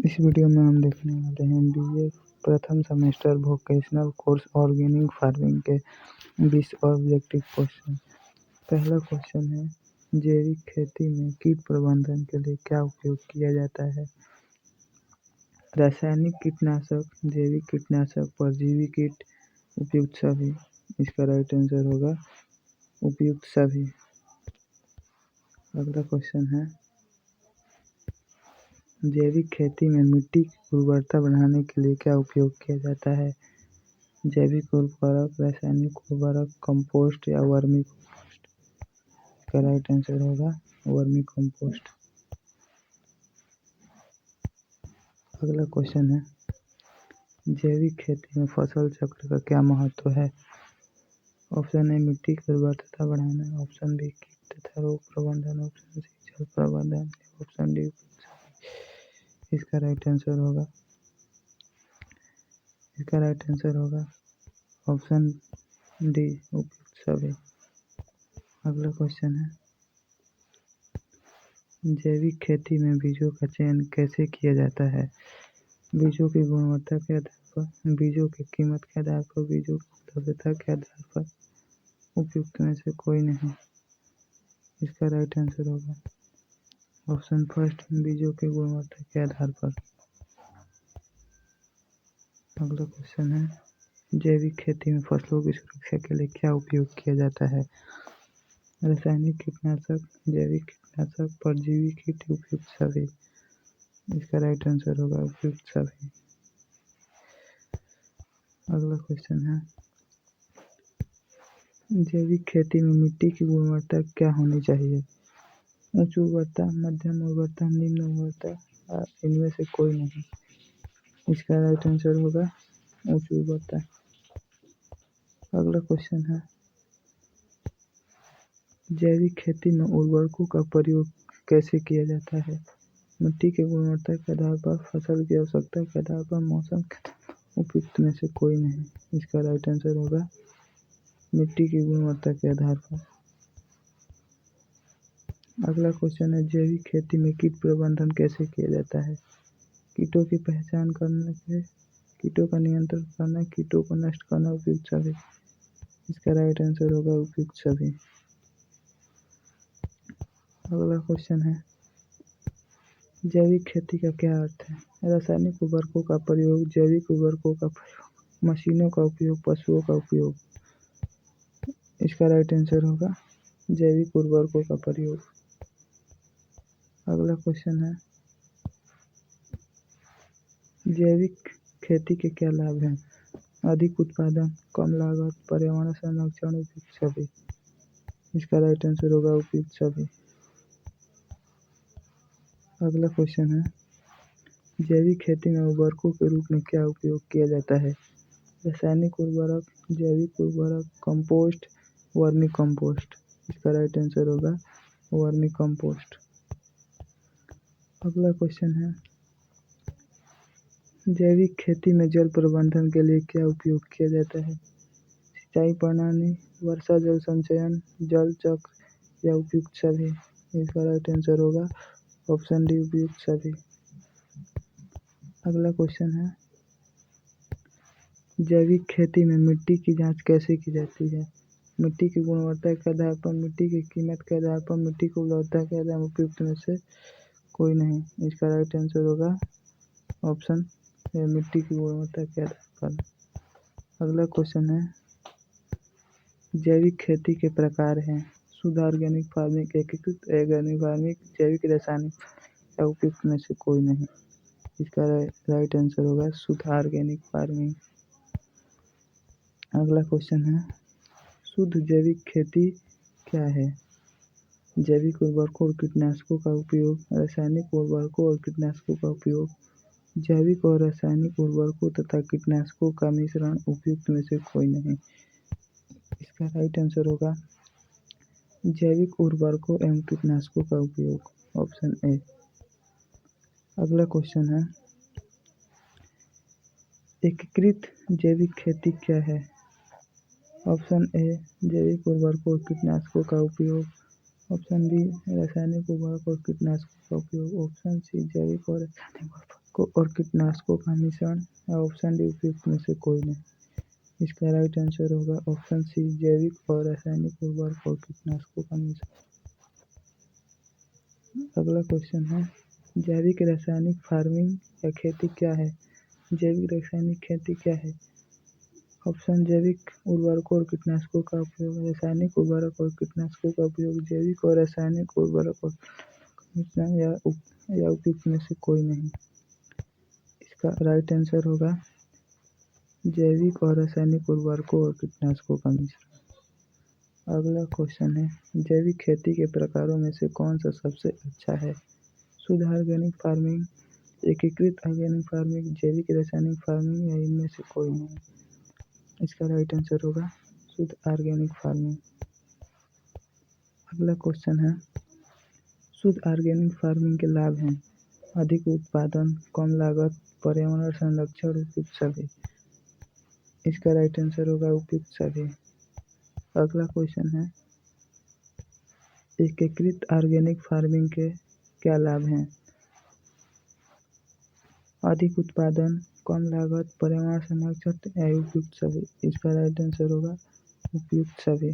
इस वीडियो में हम देखने वाले हैं बीए प्रथम semester vocational course organic farming के 20 ऑब्जेक्टिव क्वेश्चन। पहला क्वेश्चन है, जैविक खेती में कीट प्रबंधन के लिए क्या उपयोग किया जाता है? रासायनिक कीटनाशक, जैविक कीटनाशक, परजीवी कीट, उपयुक्त सभी। इसका राइट आंसर होगा उपयुक्त सभी। अगला क्वेश्चन है, जैविक खेती में मिट्टी की उर्वरता बढ़ाने के लिए क्या उपयोग किया जाता है? जैविक उर्वरक, रासायनिक उर्वरक, कंपोस्ट या वर्मी कंपोस्ट। इसका राइट आंसर होगा वर्मी कंपोस्ट। अगला क्वेश्चन है, जैविक खेती में फसल चक्र का क्या महत्व है? ऑप्शन ए मिट्टी की उर्वरता बढ़ाना, ऑप्शन बी कीट तथा रोग प्रबंधन, ऑप्शन सी जल प्रबंधन, ऑप्शन डी। इसका राइट आंसर होगा ऑप्शन डी उपयुक्त सभी। अगला क्वेश्चन है, जैविक खेती में बीजों का चयन कैसे किया जाता है? बीजों की गुणवत्ता के आधार पर, बीजों की कीमत के आधार पर, बीजों की उपलब्धता के आधार पर, उपयुक्त में से कोई नहीं। इसका राइट आंसर होगा ऑप्शन फर्स्ट, बीजों की गुणवत्ता के आधार पर। अगला क्वेश्चन है, जैविक खेती में फसलों की सुरक्षा के लिए क्या उपयोग किया जाता है? रासायनिक कीटनाशक, जैविक कीटनाशक, परजीवी कीट, उपयुक्त सभी। इसका राइट आंसर होगा उपयुक्त सभी। अगला क्वेश्चन है, जैविक खेती में मिट्टी की गुणवत्ता क्या होनी चाहिए? उच्च उर्वरता, मध्यम उर्वरता, निम्न उर्वरता, इनमें से कोई नहीं। इसका राइट आंसर होगा उच्च उर्वरता। अगला क्वेश्चन है, जैविक खेती में उर्वरकों का प्रयोग कैसे किया जाता है? मिट्टी की गुणवत्ता के आधार पर, फसल की आवश्यकता के आधार पर, मौसम के आधार पर, उपयुक्त में से कोई नहीं। इसका राइट आंसर होगा मिट्टी की गुणवत्ता के आधार पर। अगला क्वेश्चन है, जैविक खेती में कीट प्रबंधन कैसे किया जाता है? कीटों की पहचान करने के, कीटों का नियंत्रण करना, कीटों को नष्ट करना, उपयुक्त सभी। इसका राइट आंसर होगा उपयुक्त सभी। अगला क्वेश्चन है, जैविक खेती का क्या अर्थ है? रासायनिक उर्वरकों का प्रयोग, जैविक उर्वरकों का प्रयोग, मशीनों का उपयोग, पशुओं का उपयोग। इसका राइट आंसर होगा जैविक उर्वरकों का प्रयोग। अगला क्वेश्चन है, जैविक खेती के क्या लाभ हैं? अधिक उत्पादन, कम लागत, पर्यावरण संरक्षण, उपयुक्त सभी। इसका राइट आंसर होगा उपयुक्त सभी। अगला क्वेश्चन है, जैविक खेती में उर्वरकों के रूप में क्या उपयोग किया जाता है? रासायनिक उर्वरक, जैविक उर्वरक, कंपोस्ट, वर्मी कंपोस्ट। इसका राइट आंसर होगा वर्मी कंपोस्ट। अगला क्वेश्चन है, जैविक खेती में जल प्रबंधन के लिए क्या उपयोग किया जाता है? सिंचाई प्रणाली, वर्षा जल संचयन, जल चक्र या उपयुक्त सभी। इसका राइट आंसर होगा ऑप्शन डी उपयुक्त सभी। अगला क्वेश्चन है, जैविक खेती में मिट्टी की जांच कैसे की जाती है? मिट्टी की गुणवत्ता के आधार पर, मिट्टी की कीमत के आधार पर, मिट्टी की उपलब्धता के आधार पर, उपयुक्त में से कोई नहीं। इसका राइट आंसर होगा ऑप्शन ए मिट्टी की गुणवत्ता के आधार पर। अगला क्वेश्चन है, जैविक खेती के प्रकार हैं? शुद्ध ऑर्गेनिक फार्मिंग, एकीकृत ऑर्गेनिक फार्मिंग, जैविक रासायनिक या उपयुक्त में से कोई नहीं। इसका राइट आंसर होगा शुद्ध ऑर्गेनिक फार्मिंग। अगला क्वेश्चन है, शुद्ध जैविक खेती क्या है? जैविक उर्वरकों और कीटनाशकों का उपयोग, रासायनिक उर्वरकों और कीटनाशकों का उपयोग, जैविक और रासायनिक उर्वरकों तथा कीटनाशकों का मिश्रण, उपयुक्त में से कोई नहीं। इसका राइट आंसर होगा जैविक उर्वरकों एवं कीटनाशकों का उपयोग, ऑप्शन ए। अगला क्वेश्चन है, एकीकृत जैविक खेती क्या है? ऑप्शन ए जैविक उर्वरकों और कीटनाशकों का उपयोग, ऑप्शन बी रासायनिक उर्वरकों और कीटनाशकों का उपयोग, ऑप्शन सी जैविक और रासायनिक उर्वरकों को और कीटनाशकों का मिश्रण, या ऑप्शन डी उपयुक्त में से कोई नहीं। इसका राइट आंसर होगा ऑप्शन सी, जैविक और रासायनिक उर्वरक और कीटनाशकों का मिश्रण। अगला क्वेश्चन है, जैविक रासायनिक फार्मिंग या खेती क्या है? जैविक रासायनिक खेती क्या है? ऑप्शन जैविक उर्वरकों और कीटनाशकों का उपयोग, रासायनिक उर्वरक और कीटनाशकों का उपयोग, जैविक और रासायनिक उर्वरक और मिश्रण, या उपयुक्त में से कोई नहीं। इसका राइट आंसर होगा जैविक और रासायनिक उर्वरकों और कीटनाशकों का मिश्रण। अगला क्वेश्चन है, जैविक खेती के प्रकारों में से कौन सा सबसे अच्छा है? शुद्ध ऑर्गेनिक फार्मिंग, एकीकृत ऑर्गेनिक फार्मिंग, जैविक रासायनिक फार्मिंग, या इनमें से कोई नहीं। इसका राइट आंसर होगा शुद्ध ऑर्गेनिक फार्मिंग। अगला क्वेश्चन है, शुद्ध ऑर्गेनिक फार्मिंग के लाभ हैं अधिक उत्पादन, कम लागत, पर्यावरण संरक्षण, उपयुक्त सभी। इसका राइट आंसर होगा उपयुक्त सभी। अगला क्वेश्चन है, एकीकृत ऑर्गेनिक फार्मिंग के क्या लाभ हैं? अधिक उत्पादन, कम लागत, पर्यावरण संरक्षण, या उपयुक्त सभी। इसका राइट आंसर होगा उपयुक्त सभी।